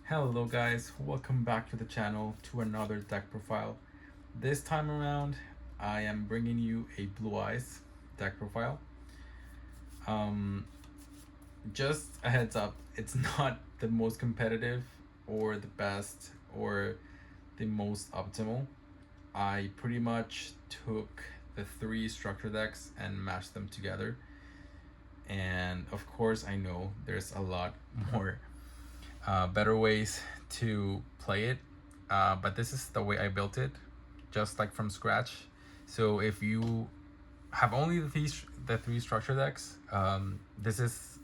Hello guys, welcome back to the channel to another deck profile. This time around, I am bringing you a Blue Eyes deck profile. Um, just a heads up, it's not the most competitive or the best or the most optimal. I pretty much took the three structure decks and mashed them together. And of course, I know there's a lot more better ways to play it, but this is the way I built it, just like from scratch. So if you have only the three structure decks, this is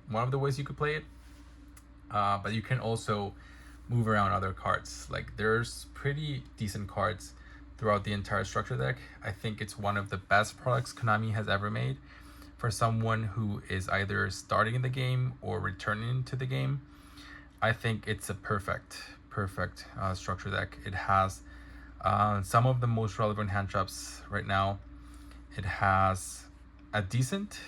one of the ways you could play it. But you can also move around other cards. Like there's pretty decent cards throughout the entire structure deck. I think it's one of the best products Konami has ever made for someone who is either starting in the game or returning to the game. I think it's a perfect structure deck. It has some of the most relevant hand traps right now. It has a decent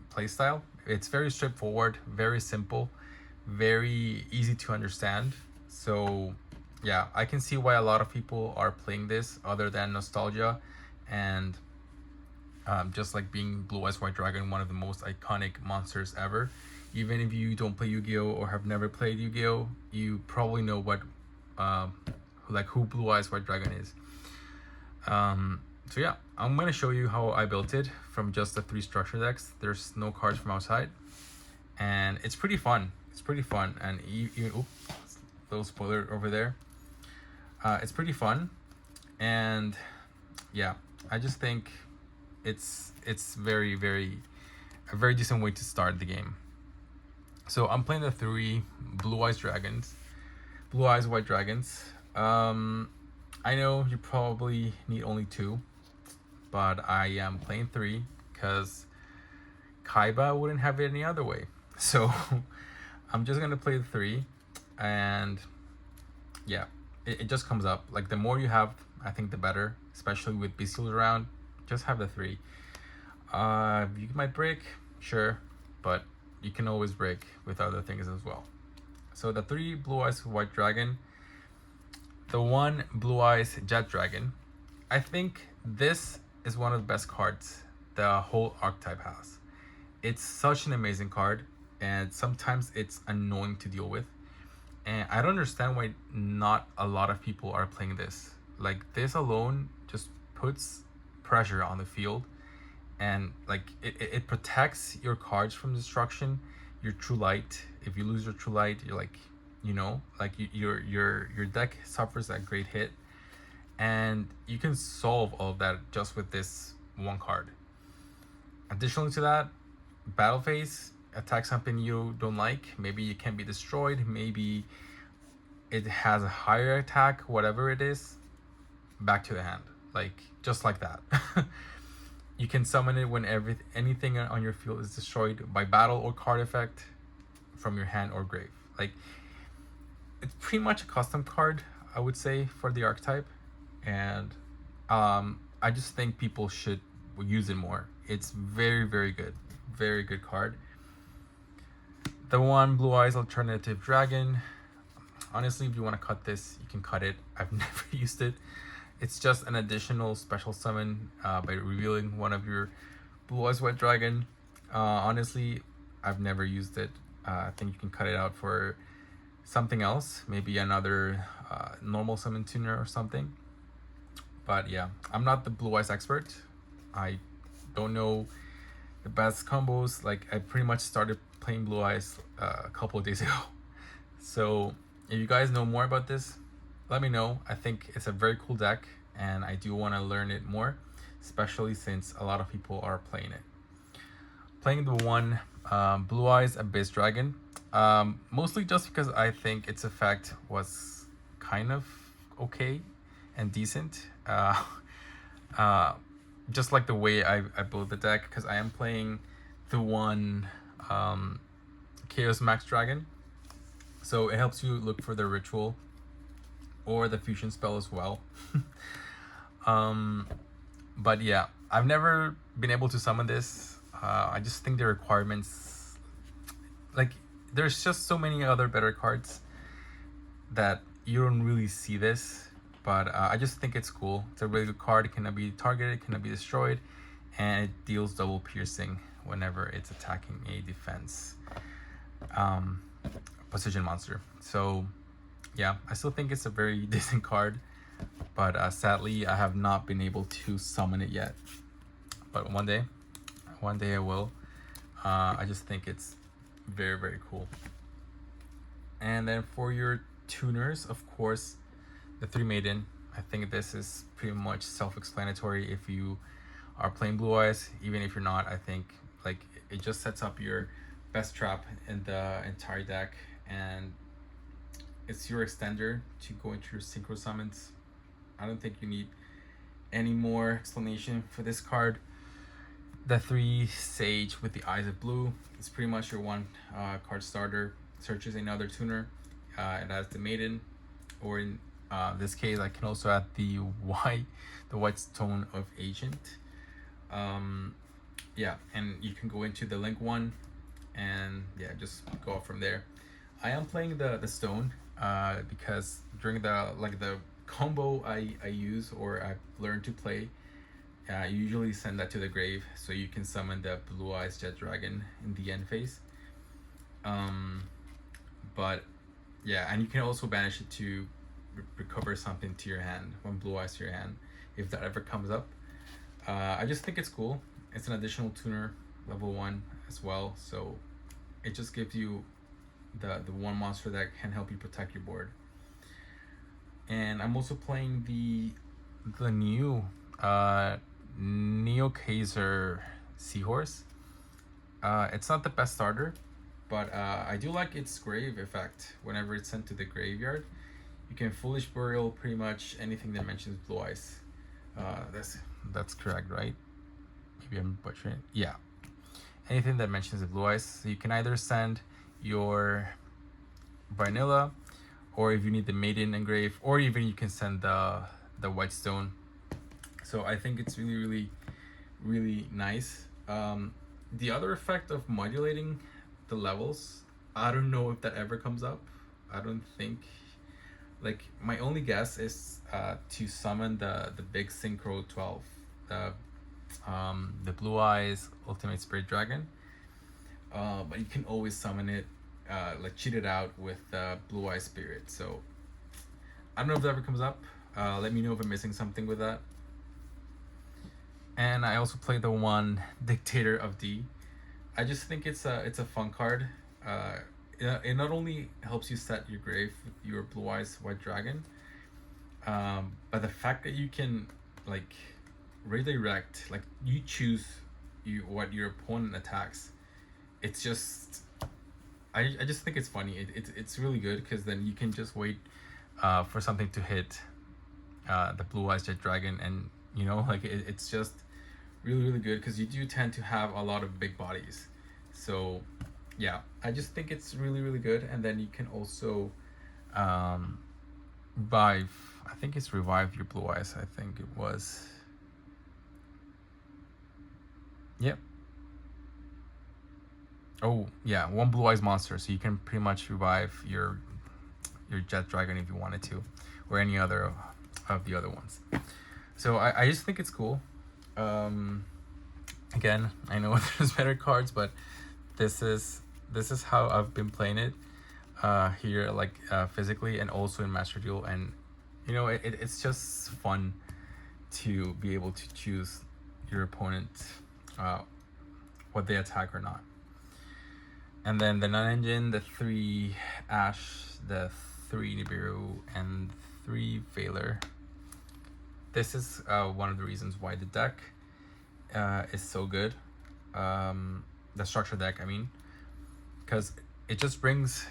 play style. It's very straightforward, very simple, very easy to understand. So yeah, I can see why a lot of people are playing this other than nostalgia and just like being Blue Eyes White Dragon, one of the most iconic monsters ever. Even if you don't play Yu-Gi-Oh or have never played Yu-Gi-Oh, you probably know what who Blue Eyes White Dragon is. So yeah, I'm gonna show you how I built it from just the three structure decks. There's no cards from outside, and it's pretty fun. And even little spoiler over there. It's pretty fun, and yeah, I just think it's very a very decent way to start the game. So I'm playing the three Blue Eyes White Dragons. I know you probably need only two, but I am playing three because Kaiba wouldn't have it any other way. So I'm just gonna play the three, and yeah, it just comes up. Like the more you have, I think the better, especially with bestials around. Just have the three. You might break, sure, but you can always break with other things as well. So the three Blue Eyes White Dragon, the one Blue Eyes Jet Dragon, I think this is one of the best cards the whole archetype has. It's such an amazing card, and sometimes it's annoying to deal with. And I don't understand why not a lot of people are playing this. Like this alone just puts pressure on the field, and like it protects your cards from destruction. Your True Light, if you lose your True Light, you're like, your deck suffers a great hit, and you can solve all of that just with this one card. Additionally to that, battle phase, attack something you don't like. Maybe it can be destroyed, maybe it has a higher attack, whatever it is, back to the hand, like just like that. You can summon it when anything on your field is destroyed by battle or card effect from your hand or grave. Like it's pretty much a custom card, I would say, for the archetype, and I just think people should use it more. It's very good card. The one Blue Eyes Alternative Dragon. Honestly, if you want to cut this, you can cut it. I've never used it. It's just an additional special summon by revealing one of your Blue Eyes White Dragon. Honestly, I've never used it. I think you can cut it out for something else, maybe another normal summon tuner or something. But yeah, I'm not the Blue Eyes expert. I don't know the best combos. Like I pretty much started playing Blue Eyes a couple of days ago. So if you guys know more about this, let me know. I think it's a very cool deck, and I do want to learn it more, especially since a lot of people are playing it. Playing the one Blue Eyes Abyss Dragon, mostly just because I think its effect was kind of okay and decent. Just like the way I build the deck, because I am playing the one Chaos Max Dragon, so it helps you look for the ritual or the fusion spell as well. But yeah, I've never been able to summon this. I just think the requirements, like, there's just so many other better cards that you don't really see this, but I just think it's cool. It's a really good card. It cannot be targeted, it cannot be destroyed, and it deals double piercing whenever it's attacking a defense position monster. So yeah, I still think it's a very decent card, but sadly I have not been able to summon it yet. But one day I will. I just think it's very, very cool. And then for your tuners, of course, the 3 Maiden. I think this is pretty much self-explanatory if you are playing Blue Eyes. Even if you're not, I think like it just sets up your best trap in the entire deck, and it's your extender to go into your synchro summons. I don't think you need any more explanation for this card. The 3 Sage with the Eyes of Blue is pretty much your one card starter. Searches another tuner. It has the Maiden, or in this case, I can also add the White Stone of Agent. Yeah, and you can go into the Link one, and yeah, just go up from there. I am playing the Stone because during the combo I use, or I've learned to play, you usually send that to the grave so you can summon the Blue Eyes Jet Dragon in the end phase. But yeah, and you can also banish it to recover something to your hand, one Blue Eyes to your hand, if that ever comes up. I just think it's cool. It's an additional tuner, level 1 as well, so it just gives you the one monster that can help you protect your board. And I'm also playing the new Neo Kaiser Seahorse. It's not the best starter, but I do like its grave effect. Whenever it's sent to the graveyard, you can Foolish Burial pretty much anything that mentions Blue Eyes. That's correct, right? Maybe I'm butchering it. Yeah, anything that mentions the Blue Eyes. So you can either send your Vanilla, or if you need the Maiden engrave, or even you can send the White Stone. So I think it's really, really, really nice. The other effect of modulating the levels, I don't know if that ever comes up. I don't think. Like, my only guess is to summon the big Synchro 12, the Blue Eyes Ultimate Spirit Dragon. But you can always summon it, like cheat it out with Blue Eye Spirit. So I don't know if that ever comes up. Let me know if I'm missing something with that. And I also play the one Dictator of D. I just think it's a fun card. It not only helps you set your grave with your Blue Eyes White Dragon, but the fact that you can like redirect, like you choose what your opponent attacks. It's just, I just think it's funny. It's really good because then you can just wait for something to hit the Blue Eyes Jet Dragon, and you know, like it's just really, really good because you do tend to have a lot of big bodies. So yeah, I just think it's really, really good. And then you can also revive, I think it's revive your Blue Eyes. I think it was, yep. Oh yeah, one Blue Eyes monster, so you can pretty much revive your Jet Dragon if you wanted to, or any other of the other ones. So I just think it's cool. Again, I know there's better cards, but this is how I've been playing it here, like physically, and also in Master Duel. And you know, it's just fun to be able to choose your opponent, what they attack or not. And then the non-engine, the 3 Ash, the 3 Nibiru, and 3 Valor. This is one of the reasons why the deck is so good. The structure deck, I mean, because it just brings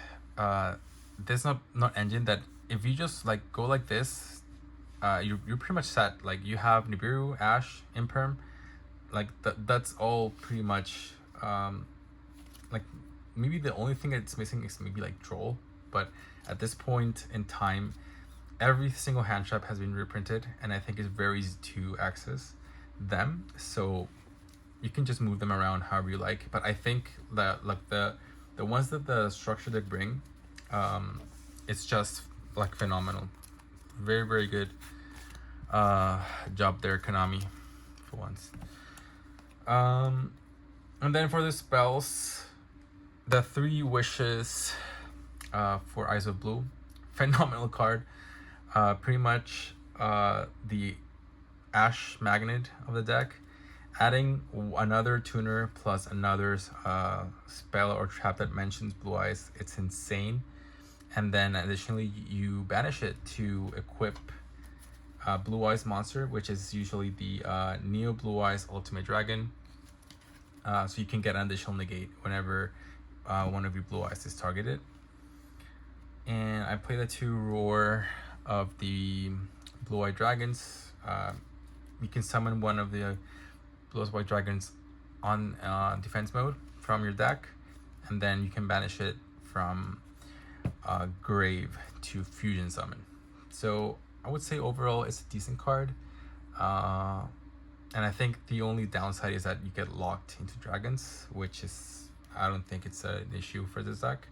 this not engine that if you just like go like this, you're pretty much set. Like you have Nibiru, Ash, Imperm, like that's all pretty much. Like maybe the only thing that's missing is maybe like Troll, but at this point in time, every single hand trap has been reprinted, and I think it's very easy to access them. So you can just move them around however you like. But I think that like the The ones that the structure deck bring, um, it's just like phenomenal. Very, very good job there, Konami, for once. And then for the spells, the 3 wishes for Eyes of Blue, phenomenal card. Pretty much the Ash Magnet of the deck, adding another tuner plus another spell or trap that mentions Blue Eyes. It's insane. And then additionally, you banish it to equip Blue Eyes monster, which is usually the Neo Blue Eyes Ultimate Dragon. So you can get an additional negate whenever one of your Blue Eyes is targeted. And I play the 2 Roar of the Blue Eye Dragons. You can summon one of the Blue Eye Dragons on defense mode from your deck, and then you can banish it from grave to fusion summon. So I would say overall it's a decent card. And I think the only downside is that you get locked into dragons, which is, I don't think it's an issue for this deck.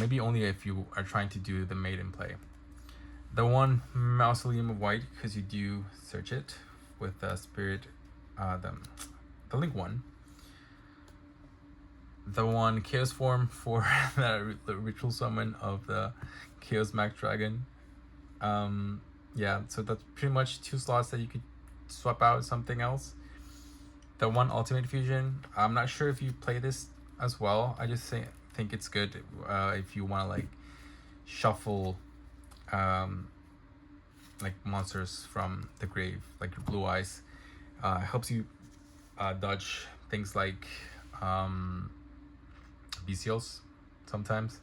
Maybe only if you are trying to do the maiden play. The 1 Mausoleum of White, because you do search it with the Spirit, the Link 1. The 1 Chaos Form for the Ritual Summon of the Chaos Mac Dragon. Yeah, so that's pretty much 2 slots that you could swap out something else. The 1 Ultimate Fusion, I'm not sure if you play this as well. I just think it's good if you want to like shuffle like monsters from the grave, like your Blue Eyes. Helps you dodge things like BCLs sometimes.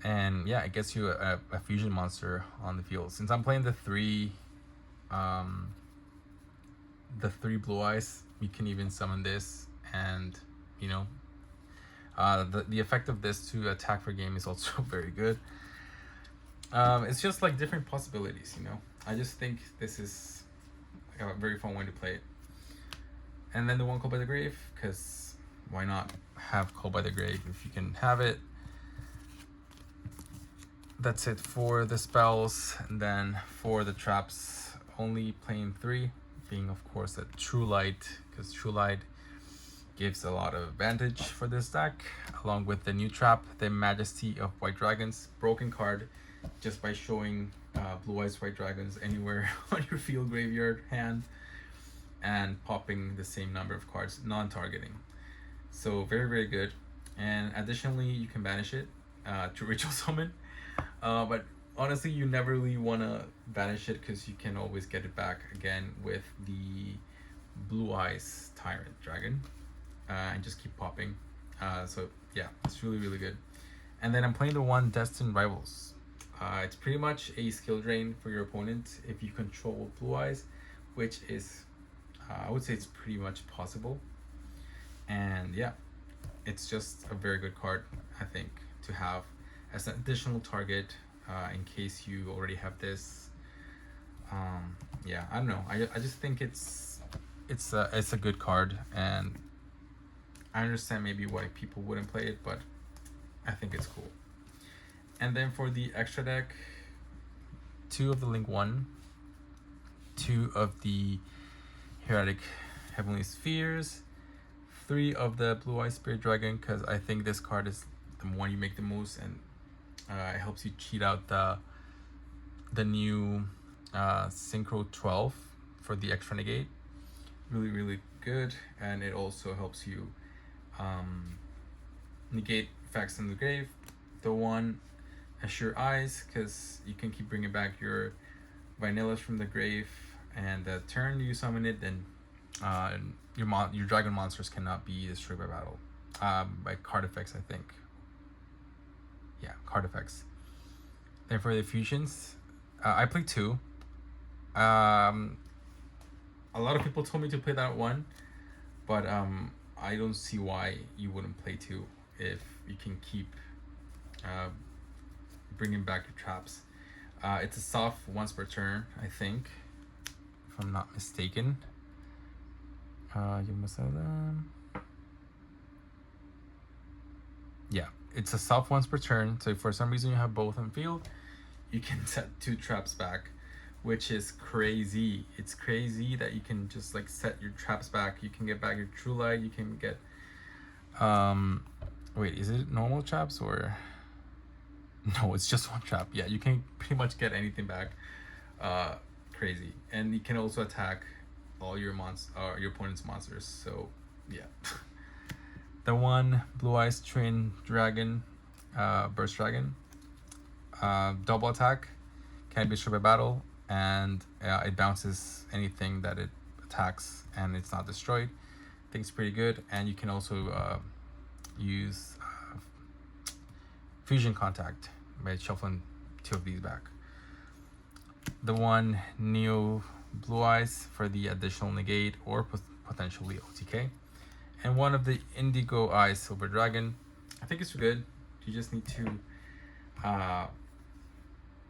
And yeah, it gets you a fusion monster on the field. Since I'm playing the 3 Blue Eyes, you can even summon this, and you know, the effect of this to attack for game is also very good. It's just like different possibilities, you know. I just think this is a very fun way to play it. And then the 1 Call by the Grave, because why not have Call by the Grave if you can have it. That's it for the spells. And then for the traps, only playing 3, being of course a True Light, because True Light gives a lot of advantage for this deck, along with the new trap, the Majesty of White Dragons, broken card just by showing Blue Eyes White Dragons anywhere on your field, graveyard, hand, and popping the same number of cards, non-targeting. So very, very good. And additionally, you can banish it to Ritual Summon. But honestly, you never really want to banish it because you can always get it back again with the Blue Eyes Tyrant Dragon, and just keep popping. So yeah, it's really, really good. And then I'm playing the 1 Destined Rivals. It's pretty much a skill drain for your opponent if you control Blue Eyes, which is, I would say it's pretty much possible. And yeah, it's just a very good card, I think, to have as an additional target in case you already have this. Yeah, I don't know. I just think it's a good card, and I understand maybe why people wouldn't play it, but I think it's cool. And then for the extra deck, 2 of the Link 1, 2 of the Heretic Heavenly Spheres, 3 of the Blue Eye Spirit Dragon, because I think this card is the one you make the most, and it helps you cheat out the new Synchro 12 for the extra negate. Really, really good. And it also helps you negate effects in the grave. The 1 Assure Eyes, because you can keep bringing back your Vanillas from the grave, and the turn you summon it, then your dragon monsters cannot be destroyed by battle, by card effects, I think. Yeah, card effects. Then for the fusions, I play 2. A lot of people told me to play that 1, but I don't see why you wouldn't play 2 if you can keep bringing back your traps. It's a soft once per turn, I think, if I'm not mistaken. You must have them. yeah, it's a self once per turn. So if for some reason you have both on field, you can set 2 traps back, which is crazy. It's crazy that you can just like set your traps back. You can get back your True Light. You can get wait, is it normal traps or no? It's just one trap. Yeah, you can pretty much get anything back. Crazy, and you can also attack all your your opponent's monsters. So yeah. The one Blue Eyes Twin Dragon, Burst Dragon, double attack, can be destroyed by battle, and it bounces anything that it attacks and it's not destroyed. I think it's pretty good, and you can also use Fusion Contact by shuffling 2 of these back. The one Neo Blue Eyes for the additional negate or potentially OTK. And one of the Indigo Eyes Silver Dragon. I think it's good. You just need to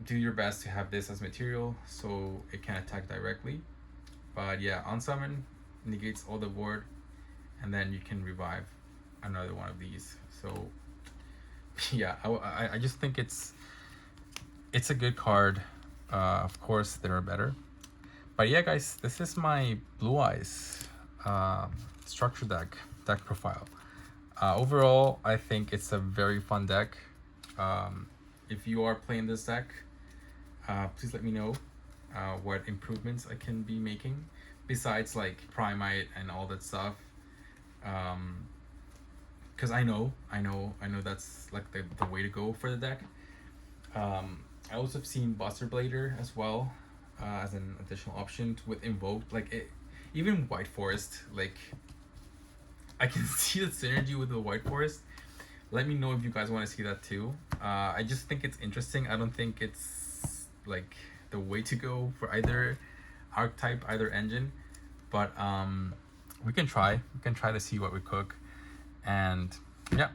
do your best to have this as material so it can attack directly. But yeah, on summon, negates all the board, and then you can revive another one of these. So yeah, I just think it's a good card. Of course, there are better. But yeah, guys, this is my Blue Eyes structure deck profile. Overall, I think it's a very fun deck. If you are playing this deck, please let me know what improvements I can be making besides like Primite and all that stuff. Because I know that's like the way to go for the deck. I also have seen Buster Blader as well as an additional option with Invoke. Like even White Forest, like I can see the synergy with the White Forest. Let me know if you guys want to see that too. I just think it's interesting. I don't think it's like the way to go for either archetype, either engine, but we can try to see what we cook. And yeah,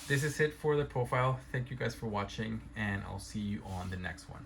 this is it for the profile. Thank you guys for watching, and I'll see you on the next one.